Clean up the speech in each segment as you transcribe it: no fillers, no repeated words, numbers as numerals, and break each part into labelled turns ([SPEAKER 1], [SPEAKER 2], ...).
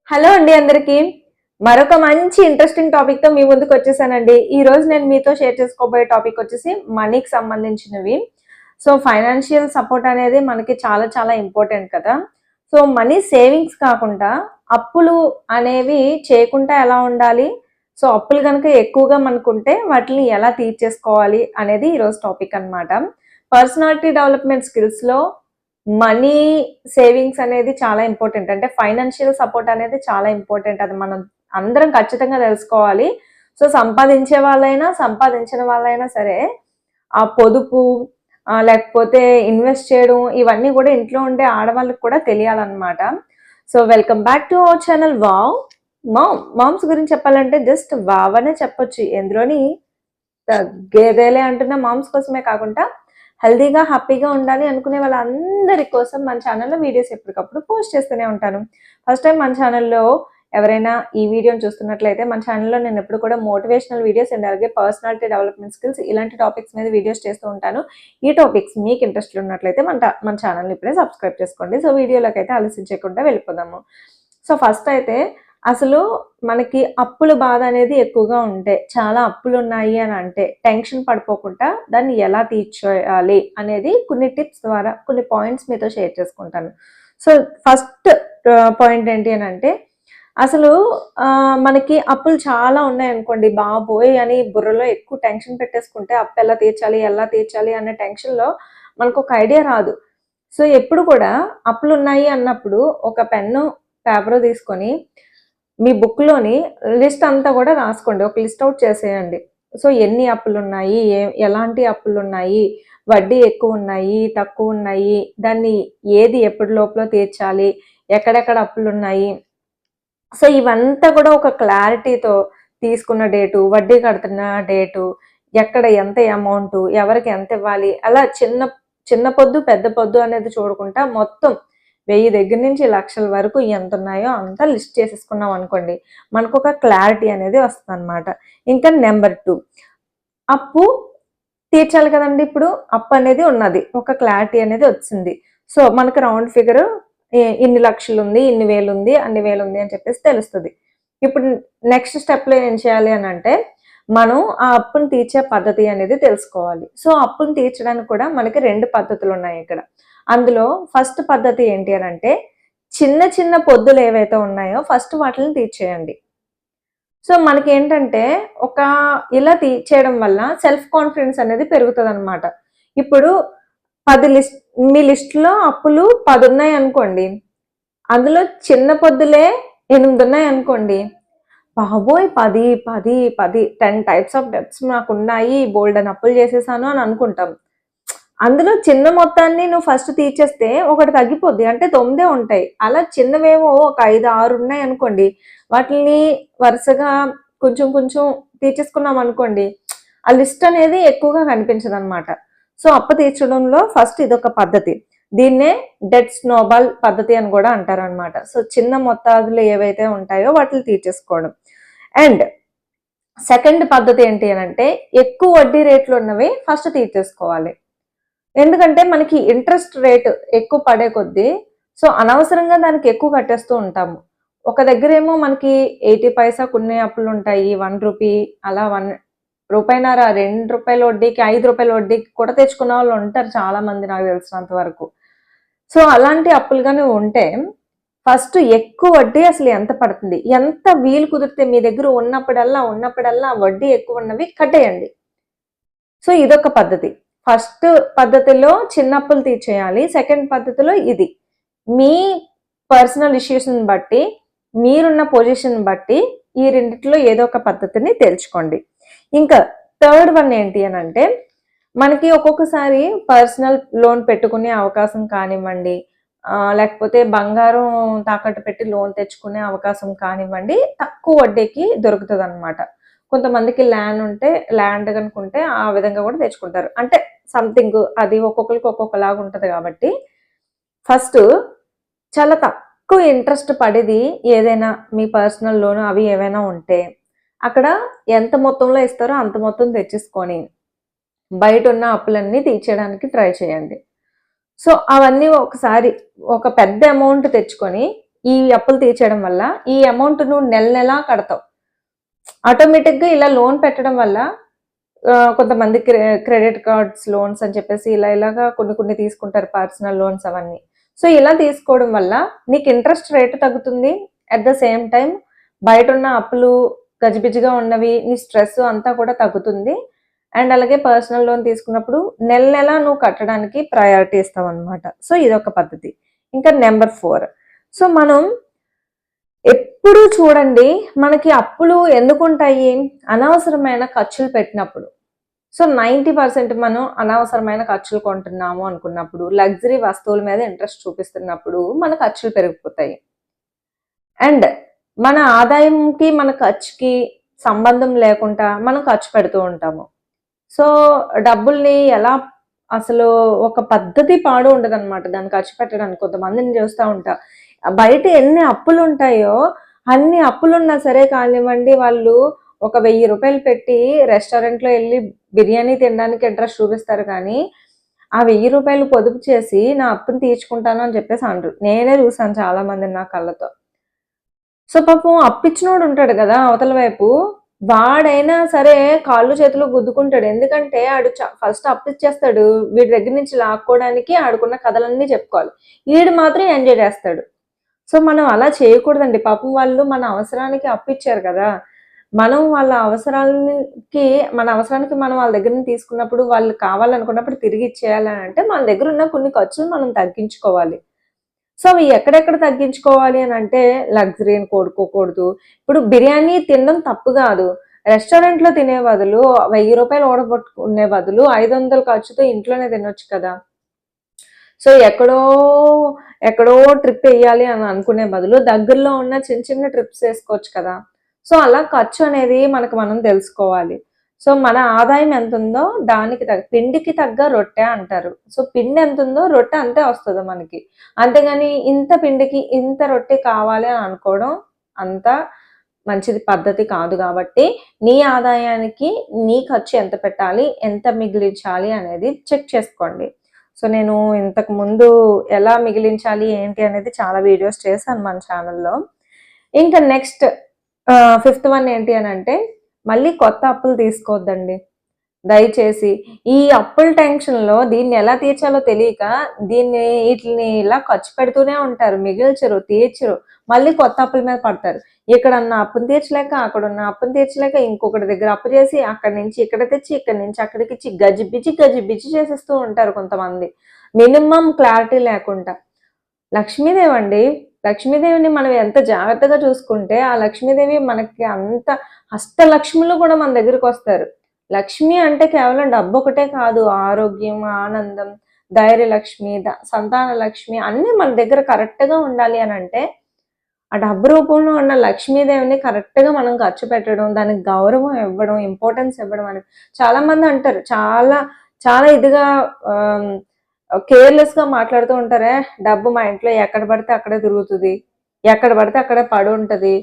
[SPEAKER 1] Hello అండి అందరికీ. మరొక మంచి ఇంట్రెస్టింగ్ టాపిక్‌తో మీ ముందుకు వచ్చేసానండి. ఈరోజు నేను మీతో షేర్ చేసుకోబోయే టాపిక్ వచ్చేసి మనీకి సంబంధించినవి. సో, ఫైనాన్షియల్ సపోర్ట్ అనేది మనకి చాలా చాలా ఇంపార్టెంట్ కదా! సో, మనీ సేవింగ్స్ కాకుండా అప్పులు అనేవి చేయకుండా ఎలా ఉండాలి? సో, అప్పులు గనుక ఎక్కువగా మనకుంటే వాటిని ఎలా తీర్చేసుకోవాలి అనేది ఈరోజు టాపిక్ అన్నమాట. పర్సనాలిటీ డెవలప్‌మెంట్ స్కిల్స్‌లో మనీ సేవింగ్స్ అనేది చాలా ఇంపార్టెంట్. అంటే ఫైనాన్షియల్ సపోర్ట్ అనేది చాలా ఇంపార్టెంట్. అది మనం అందరం ఖచ్చితంగా తెలుసుకోవాలి. సో, సంపాదించే వాళ్ళైనా, సంపాదించని వాళ్ళైనా సరే, ఆ పొదుపు లేకపోతే ఇన్వెస్ట్ చేయడం ఇవన్నీ కూడా ఇంట్లో ఉండే ఆడవాళ్ళకి కూడా తెలియాలన్నమాట. So, welcome back to our channel wow! Moms గురించి చెప్పాలంటే జస్ట్ వావ్ అనే చెప్పొచ్చు. ఎందులోని తగ్గేదేలే అంటున్న మామ్స్ కోసమే కాకుండా హెల్తీగా, హ్యాపీగా ఉండాలి అనుకునే వాళ్ళందరి కోసం మన ఛానల్‌లో వీడియోస్ ఎప్పటికప్పుడు పోస్ట్ చేస్తూనే ఉంటాను. ఫస్ట్ టైం మన ఛానల్‌లో ఎవరైనా ఈ వీడియోని చూస్తున్నట్లయితే మన ఛానల్‌లో నేను ఎప్పుడు కూడా మోటివేషనల్ వీడియోస్ అండ్ అలాగే పర్సనాలిటీ డెవలప్‌మెంట్ స్కిల్స్ ఇలాంటి టాపిక్స్ మీద వీడియోస్ చేస్తూ ఉంటాను. ఈ టాపిక్స్ మీకు ఇంట్రెస్ట్ ఉన్నట్లయితే మన ఛానల్‌ని ఇప్పుడే సబ్స్క్రైబ్ చేసుకోండి. సో, వీడియోలోకైతే ఆలస్యం చేయకుండా వెళ్ళిపోదాము. సో, ఫస్ట్ అయితే అసలు మనకి అప్పుల బాధ అనేది ఎక్కువగా ఉంటే, చాలా అప్పులున్నాయి అని అంటే టెన్షన్ పడిపోకుండా దాన్ని ఎలా తీర్చేయాలి అనేది కొన్ని టిప్స్ ద్వారా కొన్ని పాయింట్స్ మీతో షేర్ చేసుకుంటాను. సో, ఫస్ట్ పాయింట్ ఏంటి అనంటే అసలు మనకి అప్పులు చాలా ఉన్నాయనుకోండి, బాబోయ్! అని బుర్రలో ఎక్కువ టెన్షన్ పెట్టేసుకుంటే అప్పెలా తీర్చాలి, ఎలా తీర్చాలి అనే టెన్షన్‌లో మనకొక ఐడియా రాదు. సో, ఎప్పుడు కూడా అప్పులున్నాయి అన్నప్పుడు ఒక పెన్ను, పేపరు తీసుకొని మీ బుక్‌లోని లిస్ట్ అంతా కూడా రాసుకోండి. ఒక లిస్ట్ ఔట్ చేసేయండి. సో, ఎన్ని అప్పులున్నాయి? ఎలాంటి అప్పులున్నాయి? వడ్డీ ఎక్కువున్నాయి, తక్కువున్నాయి, దాన్ని ఏది ఎప్పటి లోపల తీర్చాలి? ఎక్కడెక్కడ అప్పులున్నాయి? సో, ఇవంతా కూడా ఒక క్లారిటీతో తీసుకున్న డేటు, వడ్డీ కడుతున్న డేటు, ఎక్కడ ఎంత అమౌంటు, ఎవరికి ఎంత ఇవ్వాలి, అలా చిన్న చిన్న పొద్దు, పెద్ద పొద్దు అనేది చూడకుండా మొత్తం 1000 దగ్గర నుంచి లక్షల వరకు ఎంతున్నాయో అంతా లిస్ట్ చేసేసుకున్నాం అనుకోండి, మనకొక క్లారిటీ అనేది వస్తదనమాట. ఇంకా నెంబర్ 2 అప్పు తీర్చాలి కదండీ! ఇప్పుడు అప్పనేది ఉన్నది. ఒక క్లారిటీ అనేది వచ్చింది. సో, మనకు రౌండ్ ఫిగరు ఇన్ని లక్షలుంది, ఇన్ని వేలుంది, అన్ని వేలుంది అని చెప్పేసి తెలుస్తది. ఇప్పుడు నెక్స్ట్ స్టెప్‌లో ఏం చేయాలి అనంటే, మనం ఆ అప్పుని తీర్చే పద్ధతి అనేది తెలుసుకోవాలి. సో, అప్పుని తీర్చడానికి కూడా మనకి 2 పద్ధతులున్నాయిక్కడ. అందులో ఫస్ట్ పద్ధతి ఏంటి అనంటే, చిన్న చిన్న పొద్దులేవైతే ఉన్నాయో ఫస్ట్ వాటిలిని తీర్చేయండి. సో, మనకేంటంటే ఒక ఇలా తీర్చేయడం వల్ల సెల్ఫ్ కాన్ఫిడెన్స్ అనేది పెరుగుతదనమాట. ఇప్పుడు 10 మీ లిస్ట్‌లో అప్పులు 10 ఉన్నాయనుకోండి. అందులో చిన్న పొద్దులే 8 ఉన్నాయనుకోండి. బాబోయ్! 10, 10, 10 10 టైప్స్ ఆఫ్ డెబ్ట్స్ నాకున్నాయి. బోలెడన్ని అప్పులు చేసేసాను అని అనుకుంటాం. అందులో చిన్న మొత్తాన్ని నువ్వు ఫస్ట్ తీర్చేస్తే ఒకటి తగ్గిపోద్ది. అంటే 9 ఉంటాయి. అలా చిన్నవేవో ఒక 5, 6 ఉన్నాయనుకోండి. వాటిల్ని వరుసగా కొంచెం కొంచెం తీర్చేసుకున్నామనుకోండి. ఆ లిస్ట్ అనేది ఎక్కువగా కనిపించదనమాట. సో, అప్పు తీర్చడంలో ఫస్ట్ ఇదొక పద్ధతి. దీన్నే డెట్ స్నోబాల్ పద్ధతి అని గూడా అంటారనమాట. సో, చిన్న మొత్తాదులు ఏవైతే ఉంటాయో వాటిని తీర్చేసుకోవడం. అండ్ సెకండ్ పద్ధతి ఏంటి అనంటే ఎక్కువ వడ్డీ రేట్లున్నవి ఫస్ట్ తీర్చేసుకోవాలి. ఎందుకంటే మనకి ఇంట్రెస్ట్ రేట్ ఎక్కువ పడే కొద్దీ సో, అనవసరంగా దానికి ఎక్కువ కట్టేస్తూ ఉంటాము. ఒక దగ్గరేమో మనకి 80 పైసా కొన్ని అప్పులుంటాయి. రూ. 1 అలా రూపాయిన్నర, రూ. 2 వడ్డీకి, రూ. 5 వడ్డీకి కూడా తెచ్చుకున్న వాళ్ళు ఉంటారు చాలా మంది నాకు తెలిసినంత వరకు. సో, అలాంటి అప్పులు గాని ఉంటే ఫస్ట్ ఎక్కువ వడ్డీ అసలు ఎంత పడుతుంది? ఎంత వీలు కుదిరితే మీ దగ్గర ఉన్నప్పుడల్లా వడ్డీ ఎక్కువున్నవి కట్టేయండి. సో, ఇదొక పద్ధతి. ఫస్ట్ పద్ధతిలో చిన్న అప్పులు తీర్చేయాలి. సెకండ్ పద్ధతిలో ఇది. మీ పర్సనల్ ఇష్యూస్‌ని బట్టి, మీరున్న పొజిషన్‌ని బట్టి ఈ రెండిట్లో ఏదో ఒక పద్ధతిని తెలుసుకోండి. ఇంకా థర్డ్ వన్ ఏంటి అనంటే, మనకి ఒక్కొక్కసారి పర్సనల్ లోన్ పెట్టుకునే అవకాశం కానివ్వండి, లేకపోతే బంగారం తాకట్టు పెట్టి లోన్ తెచ్చుకునే అవకాశం కానివ్వండి, తక్కువ వడ్డీకి దొరుకుతదనమాట. కొంతమందికి ల్యాండ్ గనుకుంటే ఆ విధంగా కూడా తెచ్చుకుంటారు. అంటే సంథింగ్ అది ఒక్కొక్కరికి ఒక్కొక్కలాగా ఉంటది కాబట్టి, ఫస్ట్ చాలా తక్కువ ఇంట్రెస్ట్ పడేది ఏదైనా మీ పర్సనల్ లోన్ అవి ఏవైనా ఉంటే, అక్కడ ఎంత మొత్తంలో ఇస్తారో అంత మొత్తం తెచ్చేసుకొని, బయటున్న అప్పులన్నీ తీర్చేయడానికి ట్రై చేయండి. సో, అవన్నీ ఒకసారి ఒక పెద్ద అమౌంట్ తెచ్చుకొని, ఈ అప్పులు తీర్చేయడం వల్ల ఈ అమౌంట్ నువ్వు నెల నెలా కడతావు. ఆటోమేటిక్గా ఇలా లోన్ పెట్టడం వల్ల కొంతమంది క్రెడిట్ కార్డ్స్ లోన్స్ అని చెప్పేసి ఇలాగా కొన్ని తీసుకుంటారు, పర్సనల్ లోన్స్ అవన్నీ. సో ఇలా తీసుకోవడం వల్ల నీకు ఇంట్రెస్ట్ రేటు తగ్గుతుంది. అట్ ద సేమ్ టైం బయట ఉన్న అప్పులు గజిబిజిగా ఉన్నవి, నీ స్ట్రెస్ అంతా కూడా తగ్గుతుంది. అండ్ అలాగే పర్సనల్ లోన్ తీసుకున్నప్పుడు నెల నువ్వు కట్టడానికి ప్రయారిటీ ఇస్తావు అనమాట. సో ఇదొక పద్ధతి. ఇంకా నెంబర్ 4, సో మనం ఎప్పుడు చూడండి, మనకి అప్పులు ఎందుకుంటాయి? అనవసరమైన ఖర్చులు పెట్టినప్పుడు. సో 90% మనం అనవసరమైన ఖర్చులు కొంటున్నాము అనుకున్నప్పుడు, లగ్జరీ వస్తువుల మీద ఇంట్రెస్ట్ చూపిస్తున్నప్పుడు మన ఖర్చులు పెరిగిపోతాయి. అండ్ మన ఆదాయంకి మన ఖర్చుకి సంబంధం లేకుండా మనం ఖర్చు పెడుతూ ఉంటాము. సో డబ్బుల్ని ఎలా అసలు ఒక పద్ధతి పాడు ఉండదన్నమాట దాన్ని ఖర్చు పెట్టడానికి. కొంతమందిని చూస్తూ ఉంటా, బయట ఎన్ని అప్పులు ఉంటాయో అన్ని అప్పులున్నా సరే కానివ్వండి, వాళ్ళు ఒక 1000 రూపాయలు పెట్టి రెస్టారెంట్లో వెళ్ళి బిర్యానీ తినడానికి ఇంట్రెస్ట్ చూపిస్తారు, కానీ ఆ 1000 రూపాయలు పొదుపు చేసి నా అప్పుని తీర్చుకుంటాను అని చెప్పేసి అంటారు. నేనే చూసాను చాలా మందిని నా కళ్ళతో. సో పాపం అప్పిచ్చినోడు ఉంటాడు కదా అవతల వైపు, వాడైనా సరే కాళ్ళు చేతులు గుద్దుకుంటాడు. ఎందుకంటే ఆడు ఫస్ట్ అప్పిచ్చేస్తాడు, వీడి దగ్గర నుంచి లాక్కోవడానికి ఆడుకున్న కథలన్నీ చెప్పుకోవాలి, వీడు మాత్రం ఎంజాయ్ చేస్తాడు. సో మనం అలా చేయకూడదండి. పాపం వాళ్ళు మన అవసరానికి అప్పిచ్చారు కదా, మనం వాళ్ళ మన అవసరానికి మనం వాళ్ళ దగ్గర నుంచి తీసుకున్నప్పుడు, వాళ్ళు కావాలనుకున్నప్పుడు తిరిగి ఇచ్చేయాలని అంటే మన దగ్గర ఉన్న కొన్ని ఖర్చులు మనం తగ్గించుకోవాలి. సో అవి ఎక్కడెక్కడ తగ్గించుకోవాలి అని అంటే, లగ్జరీని కోరుకోకూడదు. ఇప్పుడు బిర్యానీ తినడం తప్పు కాదు, రెస్టారెంట్లో తినే బదులు 1000 రూపాయలు ఓడగొట్టుకునే బదులు 500 ఖర్చుతో ఇంట్లోనే తినొచ్చు కదా. సో ఎక్కడో ట్రిప్ వేయాలి అని అనుకునే బదులు దగ్గరలో ఉన్న చిన్న ట్రిప్స్ వేసుకోవచ్చు కదా. సో అలా ఖర్చు అనేది మనం తెలుసుకోవాలి. సో మన ఆదాయం ఎంత ఉందో దానికి పిండికి తగ్గ రొట్టె అంటారు. సో పిండి ఎంత ఉందో రొట్టె అంతే వస్తుంది మనకి. అంతేగాని ఇంత పిండికి ఇంత రొట్టె కావాలి అని అనుకోవడం అంత మంచిది పద్ధతి కాదు. కాబట్టి నీ ఆదాయానికి నీ ఖర్చు ఎంత పెట్టాలి, ఎంత మిగిలించాలి అనేది చెక్ చేసుకోండి. సో నేను ఇంతకు ముందు ఎలా మిగిలించాలి ఏంటి అనేది చాలా వీడియోస్ చేశాను మన ఛానల్లో. ఇంకా నెక్స్ట్ 5th వన్ ఏంటి అని అంటే, మళ్ళీ కొత్త అప్పులు తీసుకోవద్దండి దయచేసి. ఈ అప్పుల టెన్షన్లో దీన్ని ఎలా తీర్చాలో తెలియక వీటిని ఇలా ఖర్చు పెడుతూనే ఉంటారు, మిగిల్చరు, తీర్చరు, మళ్ళీ కొత్త అప్పుల మీద పడతారు. ఇక్కడన్న అప్పును తీర్చలేక అక్కడున్న అప్పును తీర్చలేక ఇంకొకటి దగ్గర అప్పు చేసి అక్కడి నుంచి ఇక్కడ తెచ్చి ఇక్కడి నుంచి అక్కడికి ఇచ్చి గజిబిజి చేసేస్తూ ఉంటారు కొంతమంది, మినిమం క్లారిటీ లేకుండా. లక్ష్మీదేవి అండి, లక్ష్మీదేవిని మనం ఎంత జాగ్రత్తగా చూసుకుంటే ఆ లక్ష్మీదేవి మనకి అంత హస్తలక్ష్ములు కూడా మన దగ్గరికి వస్తారు. లక్ష్మి అంటే కేవలం డబ్బు ఒకటే కాదు, ఆరోగ్యం, ఆనందం, ధైర్యలక్ష్మి, సంతాన లక్ష్మి అన్నీ మన దగ్గర కరెక్ట్గా ఉండాలి అని అంటే ఆ డబ్బు రూపంలో ఉన్న లక్ష్మీదేవిని కరెక్ట్గా మనం ఖర్చు పెట్టడం, దానికి గౌరవం ఇవ్వడం, ఇంపార్టెన్స్ ఇవ్వడం అని చాలా మంది అంటారు. చాలా చాలా ఇదిగా కేర్లెస్గా మాట్లాడుతూ ఉంటారే, డబ్బు మా ఇంట్లో ఎక్కడ పడితే అక్కడే తిరుగుతుంది, ఎక్కడ పడితే అక్కడే పడి ఉంటుంది,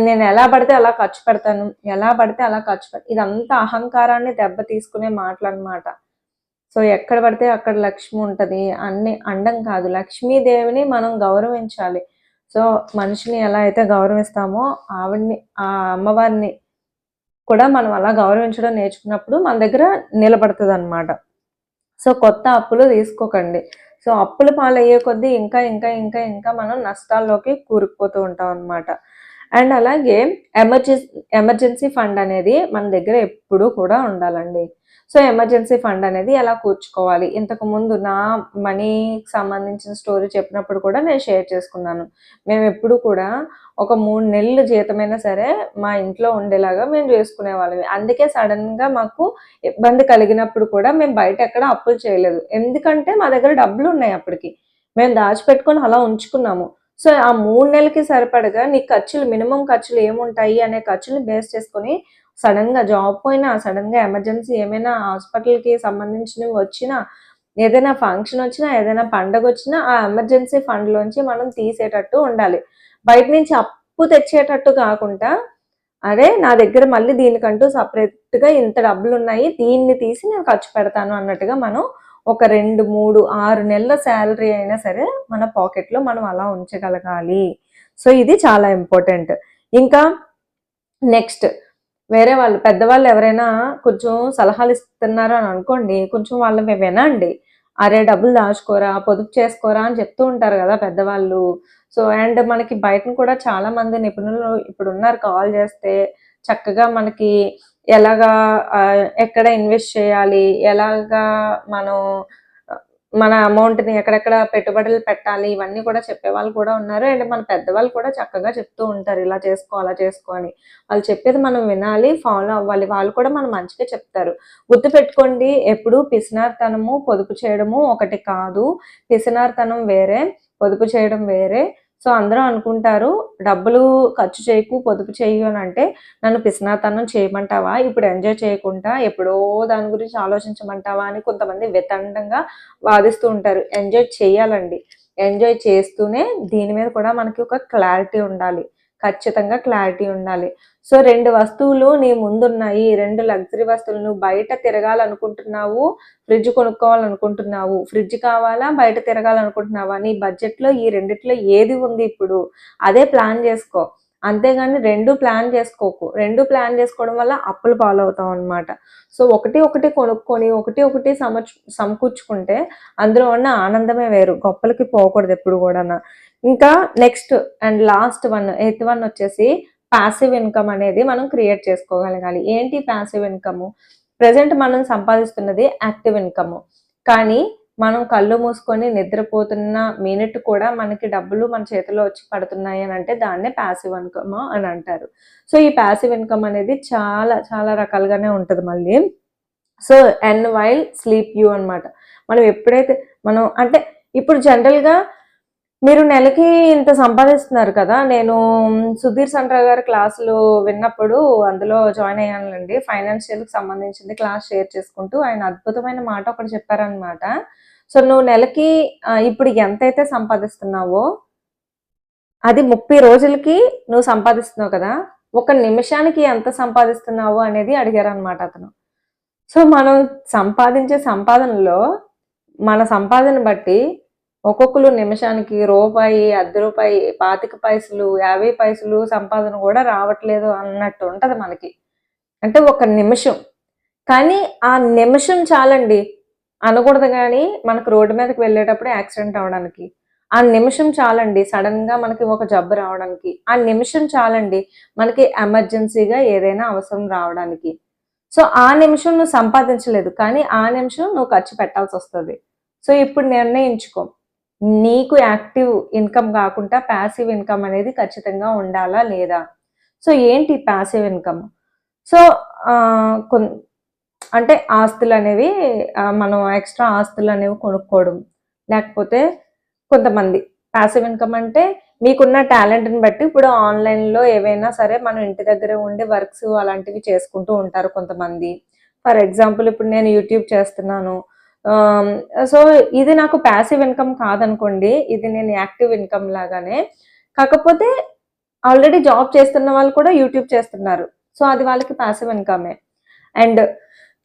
[SPEAKER 1] నేను ఎలా పడితే అలా ఖర్చు పెడతాను, ఎలా పడితే అలా ఖర్చు పెడతాను. ఇదంతా అహంకారాన్ని దెబ్బ తీసుకునే మాటలు అనమాట. సో ఎక్కడ పడితే అక్కడ లక్ష్మి ఉంటుంది అన్ని అండం కాదు. లక్ష్మీదేవిని మనం గౌరవించాలి. సో మనిషిని ఎలా అయితే గౌరవిస్తామో ఆ అమ్మవారిని కూడా మనం అలా గౌరవించడం నేర్చుకున్నప్పుడు మన దగ్గర నిలబడుతుంది అనమాట. సో కొత్త అప్పులు తీసుకోకండి. సో అప్పుల పాలయ్యే కొద్దీ ఇంకా మనం నష్టాల్లోకి కూరుకుపోతూ ఉంటాం అనమాట. అండ్ అలాగే ఎమర్జెన్సీ ఫండ్ అనేది మన దగ్గర ఎప్పుడూ కూడా ఉండాలండి. సో ఎమర్జెన్సీ ఫండ్ అనేది ఎలా కూర్చుకోవాలి, ఇంతకు ముందు నా మనీకి సంబంధించిన స్టోరీ చెప్పినప్పుడు కూడా నేను షేర్ చేసుకున్నాను. మేము ఎప్పుడు కూడా ఒక 3 నెలలు జీతమైనా సరే మా ఇంట్లో ఉండేలాగా మేము చేసుకునే వాళ్ళం. అందుకే సడన్గా మాకు ఇబ్బంది కలిగినప్పుడు కూడా మేము బయట ఎక్కడ అప్పులు చేయలేదు. ఎందుకంటే మా దగ్గర డబ్బులు ఉన్నాయి, అప్పటికి మేము దాచిపెట్టుకొని అలా ఉంచుకున్నాము. సో ఆ 3 నెలలకి సరిపడగా నీ ఖర్చులు, మినిమం ఖర్చులు ఏముంటాయి అనే ఖర్చులు బేస్ చేసుకొని సడన్గా జాబ్ పోయినా, సడన్గా ఎమర్జెన్సీ ఏమైనా హాస్పిటల్కి సంబంధించినవి వచ్చినా, ఏదైనా ఫంక్షన్ వచ్చినా, ఏదైనా పండగ వచ్చినా ఆ ఎమర్జెన్సీ ఫండ్లోంచి మనం తీసేటట్టు ఉండాలి. బయట నుంచి అప్పు తెచ్చేటట్టు కాకుండా, అరే నా దగ్గర మళ్ళీ దీనికంటూ సపరేట్గా ఇంత డబ్బులు ఉన్నాయి, దీన్ని తీసి నేను ఖర్చు పెడతాను అన్నట్టుగా మనం ఒక 2, 3, 6 నెలల శాలరీ అయినా సరే మన పాకెట్లో మనం అలా ఉంచగలగాలి. సో ఇది చాలా ఇంపార్టెంట్. ఇంకా నెక్స్ట్ వేరే వాళ్ళు పెద్దవాళ్ళు ఎవరైనా కొంచెం సలహాలు ఇస్తున్నారు అని అనుకోండి, కొంచెం వాళ్ళవి వినండి. అరే డబ్బులు దాచుకోరా, పొదుపు చేసుకోరా అని చెప్తూ ఉంటారు కదా పెద్దవాళ్ళు. సో అండ్ మనకి బయటన కూడా చాలా మంది నిపుణులు ఇప్పుడున్నారు, కాల్ చేస్తే చక్కగా మనకి ఎలాగా ఎక్కడ ఇన్వెస్ట్ చేయాలి, ఎలాగా మనం మన అమౌంట్‌ని ఎక్కడెక్కడ పెట్టుబడులు పెట్టాలి, ఇవన్నీ కూడా చెప్పేవాళ్ళు కూడా ఉన్నారు. అండ్ మన పెద్దవాళ్ళు కూడా చక్కగా చెప్తూ ఉంటారు. ఇలా చేసుకో, అలా చేసుకో అని. వాళ్ళు చెప్పేది మనం వినాలి, ఫాలో అవ్వాలి. వాళ్ళు కూడా మన మంచికే చెప్తారు. గుర్తుపెట్టుకోండి, ఎప్పుడూ పిసినారితనము, పొదుపు చేయడము ఒకటి కాదు. పిసినారితనం వేరే, పొదుపు చేయడం వేరే. సో అందరూ అనుకుంటారు డబ్బులు ఖర్చు చేయకు, పొదుపు చెయ్యు అని అంటే నన్ను పిసినారితనం చేయమంటావా? ఇప్పుడు ఎంజాయ్ చేయకుండా ఎప్పుడో దాని గురించి ఆలోచించమంటావా? అని కొంతమంది వితండంగా వాదిస్తూ ఉంటారు. ఎంజాయ్ చేయాలండి. ఎంజాయ్ చేస్తూనే దీని మీద కూడా మనకి ఒక క్లారిటీ ఉండాలి. ఖచ్చితంగా క్లారిటీ ఉండాలి. సో 2 వస్తువులు నీ ముందున్నాయి. 2 లగ్జరీ వస్తువులు. నువ్వు బయట తిరగాలనుకుంటున్నావు, ఫ్రిడ్జ్ కొనుక్కోవాలనుకుంటున్నావు. ఫ్రిడ్జ్ కావాలా? బయట తిరగాలనుకుంటున్నావా? నీ బడ్జెట్‌లో ఈ రెండిట్లో ఏది ఉంది ఇప్పుడు? అదే ప్లాన్ చేసుకో. అంతేగాని 2 ప్లాన్ చేసుకోకు. 2 ప్లాన్ చేసుకోవడం వల్ల అప్పుల పాలవుతాం అన్నమాట. సో ఒకటి ఒకటి కొనుక్కొని, ఒకటి ఒకటి సమకూర్చుకుంటే అందులో ఉన్న ఆనందమే వేరు. గొప్పలకి పోకూడదు ఎప్పుడు కూడాను. ఇంకా next and last one, eighth one వచ్చేసి పాసివ్ ఇన్కమ్ అనేది మనం క్రియేట్ చేసుకోగలగాలి. ఏంటి పాసివ్ ఇన్కమ్? ప్రెజెంట్ మనం సంపాదిస్తున్నది యాక్టివ్ ఇన్కమ్. కానీ మనం కళ్ళు మూసుకొని నిద్రపోతున్న మినిట్ కూడా మనకి డబ్బులు మన చేతిలో వచ్చి పడుతున్నాయి అని అంటే దాన్నే పాసివ్ ఇన్కమ్ అని అంటారు. సో ఈ పాసివ్ ఇన్కమ్ అనేది చాలా చాలా రకాలుగానే ఉంటుంది మళ్ళీ. So and while sleep you అనమాట. మనం ఎప్పుడైతే మనం అంటే ఇప్పుడు జనరల్గా మీరు నెలకి ఇంత సంపాదిస్తున్నారు కదా. నేను సుధీర్ సండ్రా గారి క్లాసులు విన్నప్పుడు అందులో జాయిన్ అయ్యానండి. ఫైనాన్షియల్కి సంబంధించింది క్లాస్ షేర్ చేసుకుంటూ ఆయన అద్భుతమైన మాట ఒకటి చెప్పారనమాట. సో నువ్వు నెలకి ఇప్పుడు ఎంతైతే సంపాదిస్తున్నావో అది 30 రోజులకి నువ్వు సంపాదిస్తున్నావు కదా. ఒక నిమిషానికి ఎంత సంపాదిస్తున్నావు అనేది అడిగారనమాట అతను. సో మనం సంపాదించే సంపాదనలో మన సంపాదన బట్టి ఒక్కొక్కరు నిమిషానికి రూపాయి, అర్ధ రూపాయి, 25 పైసలు, 50 పైసలు సంపాదన కూడా రావట్లేదు అన్నట్టు ఉంటది మనకి. అంటే ఒక నిమిషం. కానీ ఆ నిమిషం చాలండి. అనకూడదు గానీ మనకు రోడ్డు మీదకి వెళ్ళేటప్పుడు యాక్సిడెంట్ అవ్వడానికి. ఆ నిమిషం చాలండి సడన్‌గా మనకి ఒక జబ్బు రావడానికి. ఆ నిమిషం చాలండి మనకి ఎమర్జెన్సీగా ఏదైనా అవసరం రావడానికి. సో ఆ నిమిషం నువ్వు సంపాదించలేదు. కానీ ఆ నిమిషం నువ్వు ఖర్చు పెట్టాల్సొస్తది. సో ఇప్పుడు నిర్ణయించుకో. నీకు యాక్టివ్ ఇన్కమ్ కాకుండా పాసివ్ ఇన్కమ్ అనేది ఖచ్చితంగా ఉండాలా లేదా? సో ఏంటి పాసివ్ ఇన్కమ్? సో అంటే ఆస్తులనేవి మనం ఎక్స్ట్రా ఆస్తులనేవి కొనుక్కోవడం. లేకపోతే కొంతమంది పాసివ్ ఇన్కమ్ అంటే మీకున్న టాలెంట్‌ని బట్టి ఇప్పుడు ఆన్‌లైన్‌లో ఏవైనా సరే మనం ఇంటి దగ్గరే ఉండి వర్క్స్ అలాంటివి చేసుకుంటూ ఉంటారు కొంతమంది. ఫర్ ఎగ్జాంపుల్ ఇప్పుడు నేను యూట్యూబ్ చేస్తున్నాను. సో ఇది నాకు పాసివ్ ఇన్కమ్ కాదనుకోండి. ఇది నేను యాక్టివ్ ఇన్కమ్ లాగానే. కాకపోతే ఆల్రెడీ జాబ్ చేస్తున్న వాళ్ళు కూడా యూట్యూబ్ చేస్తున్నారు. సో అది వాళ్ళకి పాసివ్ ఇన్కమే. అండ్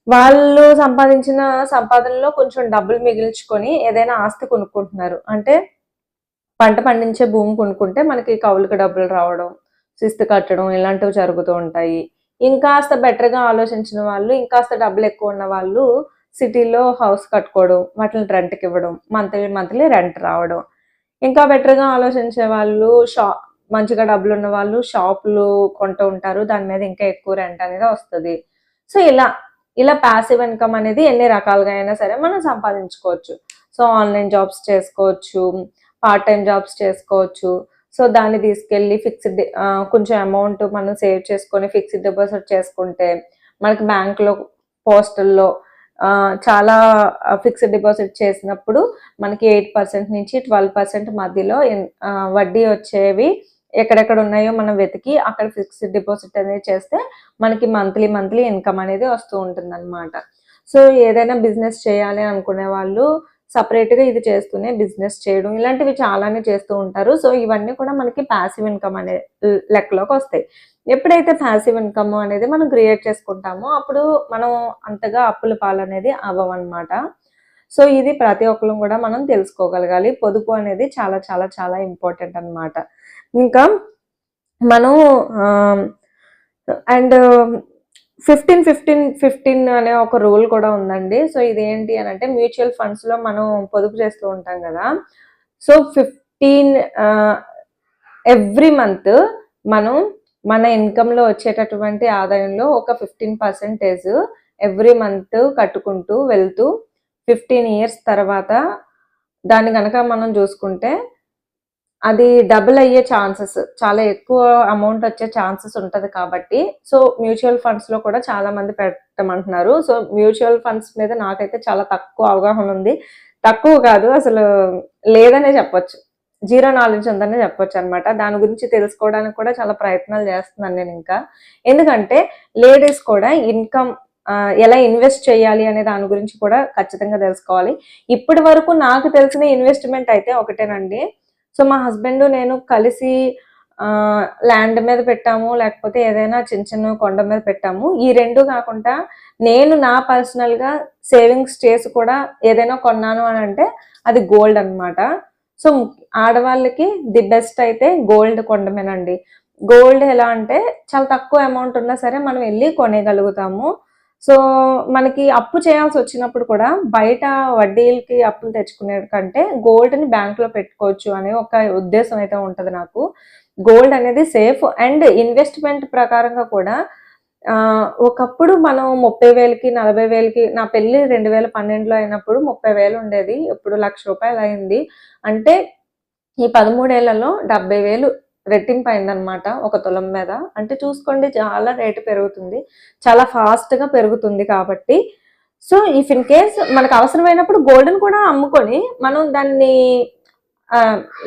[SPEAKER 1] వాళ్ళు సంపాదించిన సంపాదనలో కొంచెం డబ్బులు మిగిల్చుకొని ఏదైనా ఆస్తి కొనుక్కుంటున్నారు. అంటే పంట పండించే భూమి కొనుక్కుంటే మనకి కౌలుకి డబ్బులు రావడం, శిస్తు కట్టడం ఇలాంటివి జరుగుతూ ఉంటాయి. ఇంకాస్త బెటర్‌గా ఆలోచించిన వాళ్ళు, ఇంకాస్త డబ్బులు ఎక్కువ ఉన్న వాళ్ళు సిటీలో హౌస్ కట్టుకోవడం, వాటిని రెంట్‌కి ఇవ్వడం, మంత్లీ మంత్లీ రెంట్ రావడం. ఇంకా బెటర్‌గా ఆలోచించే వాళ్ళు మంచిగా డబ్బులున్న వాళ్ళు షాపులు కొంటూ ఉంటారు. దాని మీద ఇంకా ఎక్కువ రెంట్ అనేది వస్తది. సో ఇలా పాసివ్ ఇన్కమ్ అనేది ఎన్ని రకాలుగా అయినా సరే మనం సంపాదించుకోవచ్చు. సో ఆన్‌లైన్ జాబ్స్ చేసుకోవచ్చు, పార్ట్ టైమ్ జాబ్స్ చేసుకోవచ్చు. సో దాన్ని తీసుకెళ్ళి కొంచెం అమౌంట్ మనం సేవ్ చేసుకొని ఫిక్స్డ్ డిపాజిట్ చేసుకుంటే మనకి బ్యాంక్‌లో, పోస్టల్‌లో చాలా ఫిక్స్డ్ డిపాజిట్ చేసినప్పుడు మనకి 8% నుంచి 12% మధ్యలో వడ్డీ వచ్చేవి ఎక్కడెక్కడ ఉన్నాయో మనం వెతికి అక్కడ ఫిక్స్డ్ డిపాజిట్ అనేది చేస్తే మనకి మంత్లీ ఇన్కమ్ అనేది వస్తూ ఉంటుందన్నమాట. సో ఏదైనా బిజినెస్ చేయాలి అనుకునే వాళ్ళు సెపరేట్‌గా ఇది చేస్తూనే బిజినెస్ చేయడం ఇలాంటివి చాలానే చేస్తూ ఉంటారు. సో ఇవన్నీ కూడా మనకి పాసివ్ ఇన్కమ్ అనే లెక్కలోకి వస్తాయి. ఎప్పుడైతే పాసివ్ ఇన్కమ్ అనేది మనం క్రియేట్ చేసుకుంటామో అప్పుడు మనం అంతగా అప్పుల పాలనేది అవ్వమన్నమాట. సో ఇది ప్రతి ఒక్కరు కూడా మనం తెలుసుకోగలగాలి. పొదుపు అనేది చాలా చాలా చాలా ఇంపార్టెంట్ అన్నమాట. ఇంకా మనం అండ్ 15-15-15 అనే ఒక రూల్ కూడా ఉందండి. సో ఇదేంటి అని అంటే మ్యూచువల్ ఫండ్స్లో మనం పొదుపు చేస్తూ ఉంటాం కదా. సో 15 ఎవ్రీ మంత్ మనం మన ఇన్కంలో వచ్చేటటువంటి ఆదాయంలో ఒక 15% ఎవ్రీ మంత్ కట్టుకుంటూ వెళ్తూ 15 ఇయర్స్ తర్వాత దాన్ని కనుక మనం చూసుకుంటే అది డబుల్ అయ్యే ఛాన్సెస్, చాలా ఎక్కువ అమౌంట్ వచ్చే ఛాన్సెస్ ఉంటది కాబట్టి సో మ్యూచువల్ ఫండ్స్‌లో కూడా చాలా మంది పెట్టమంటున్నారు. సో మ్యూచువల్ ఫండ్స్ మీద నాకైతే చాలా తక్కువ అవగాహన ఉంది. తక్కువ కాదు, అసలు లేదనే చెప్పొచ్చు. జీరో నాలెడ్జ్ ఉందనే చెప్పొచ్చనమాట. దాని గురించి తెలుసుకోవడానికి కూడా చాలా ప్రయత్నాలు చేస్తున్నాను నేనింకా. ఎందుకంటే లేడీస్ కూడా ఇన్‌కమ్ ఎలా ఇన్వెస్ట్ చేయాలి అనే దాని గురించి కూడా ఖచ్చితంగా తెలుసుకోవాలి. ఇప్పటి వరకు నాకు తెలిసిన ఇన్వెస్ట్‌మెంట్ అయితే ఒకటేనండి. సో మా హస్బెండ్ నేను కలిసి ల్యాండ్ మీద పెట్టాము, లేకపోతే ఏదైనా చిన్న చిన్న కొండ మీద పెట్టాము. ఈ 2 కాకుండా నేను నా పర్సనల్‌గా సేవింగ్స్ చేసి కూడా ఏదైనా కొన్నాను అని అంటే అది గోల్డ్ అన్నమాట. సో ఆడవాళ్ళకి ది బెస్ట్ అయితే గోల్డ్ కొనడమేనండి. గోల్డ్ ఎలా అంటే చాలా తక్కువ అమౌంట్ ఉన్నా సరే మనం వెళ్ళి కొనేయగలుగుతాము. సో మనకి అప్పు చేయాల్సి వచ్చినప్పుడు కూడా బయట వడ్డీలకి అప్పులు తెచ్చుకునే కంటే గోల్డ్‌ని బ్యాంక్‌లో పెట్టుకోవచ్చు అనే ఒక ఉద్దేశం అయితే ఉంటది నాకు. గోల్డ్ అనేది సేఫ్ అండ్ ఇన్వెస్ట్‌మెంట్ ప్రకారంగా కూడా ఒకప్పుడు మనం 30,000కి 40,000కి నా పెళ్లి 2012లో అయినప్పుడు 30,000 ఉండేది. ఇప్పుడు ₹1,00,000 అయింది. అంటే ఈ 13 ఏళ్లలో 70,000 రెట్టింపు అయిందనమాట ఒక తులం మీద. అంటే చూసుకోండి చాలా రేటు పెరుగుతుంది. చాలా ఫాస్ట్‌గా పెరుగుతుంది కాబట్టి. సో ఇఫ్ ఇన్ కేస్ మనకు అవసరమైనప్పుడు గోల్డ్‌ని కూడా అమ్ముకొని మనం దాన్ని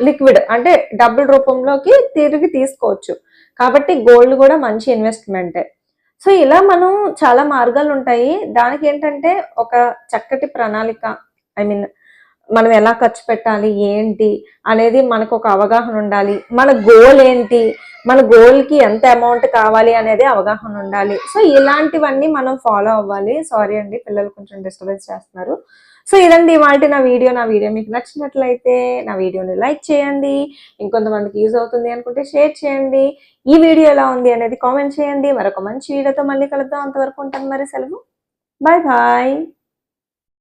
[SPEAKER 1] లిక్విడ్ అంటే డబ్బుల రూపంలోకి తిరిగి తీసుకోవచ్చు. కాబట్టి గోల్డ్ కూడా మంచి ఇన్వెస్ట్‌మెంటే. సో ఇలా మనం చాలా మార్గాలుంటాయి. దానికేంటంటే ఒక చక్కటి ప్రణాళిక, ఐ మీన్ మనం ఎలా ఖర్చు పెట్టాలి, ఏంటి అనేది మనకొక అవగాహన ఉండాలి. మన గోల్ ఏంటి, మన గోల్‌కి ఎంత అమౌంట్ కావాలి అనేది అవగాహన ఉండాలి. సో ఇలాంటివన్నీ మనం ఫాలో అవ్వాలి. సారీ అండి, పిల్లలు కొంచెం డిస్టర్బెన్స్ చేస్తున్నారు. సో ఇదండి ఇవాల్టి నా వీడియో. నా వీడియో మీకు నచ్చినట్లయితే నా వీడియోని లైక్ చేయండి. ఇంకొంతమందికి యూజ్ అవుతుంది అనుకుంటే షేర్ చేయండి. ఈ వీడియో ఎలా ఉంది అనేది కామెంట్ చేయండి. మరొక మంచి వీడియోతో మళ్ళీ కలుద్దాం. అంతవరకు ఉంటాను మరి, సెలవు. Bye bye.